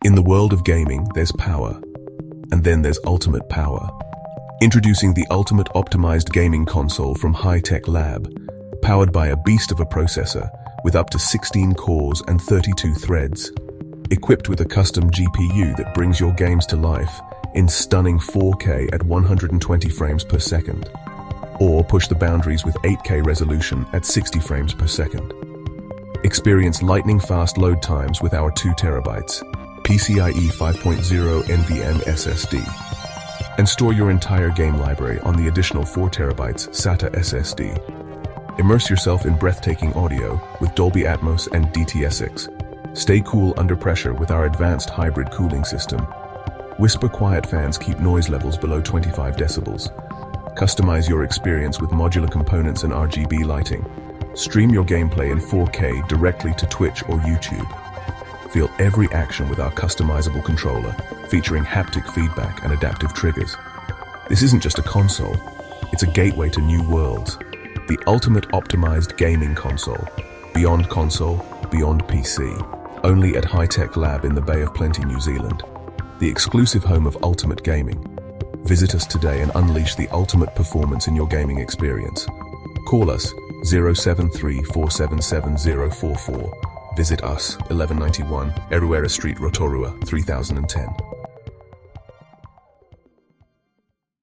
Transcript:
In the world of gaming, there's power. And then there's ultimate power. Introducing the ultimate optimized gaming console from High-Tech Lab, powered by a beast of a processor with up to 16 cores and 32 threads. Equipped with a custom GPU that brings your games to life in stunning 4K at 120 frames per second. Or push the boundaries with 8K resolution at 60 frames per second. Experience lightning-fast load times with our 2TB PCIe 5.0 NVMe SSD. And store your entire game library on the additional 4TB SATA SSD. Immerse yourself in breathtaking audio with Dolby Atmos and DTS:X. Stay cool under pressure with our advanced hybrid cooling system. Whisper quiet fans keep noise levels below 25 decibels. Customize your experience with modular components and RGB lighting. Stream your gameplay in 4K directly to Twitch or YouTube. Feel every action with our customizable controller, featuring haptic feedback and adaptive triggers. This isn't just a console, it's a gateway to new worlds. The ultimate optimized gaming console. Beyond console, beyond PC. Only at High-Tech Lab in the Bay of Plenty, New Zealand. The exclusive home of ultimate gaming. Visit us today and unleash the ultimate performance in your gaming experience. Call us 073 477 044. Visit us 1191 Eruera Street, Rotorua, 3010.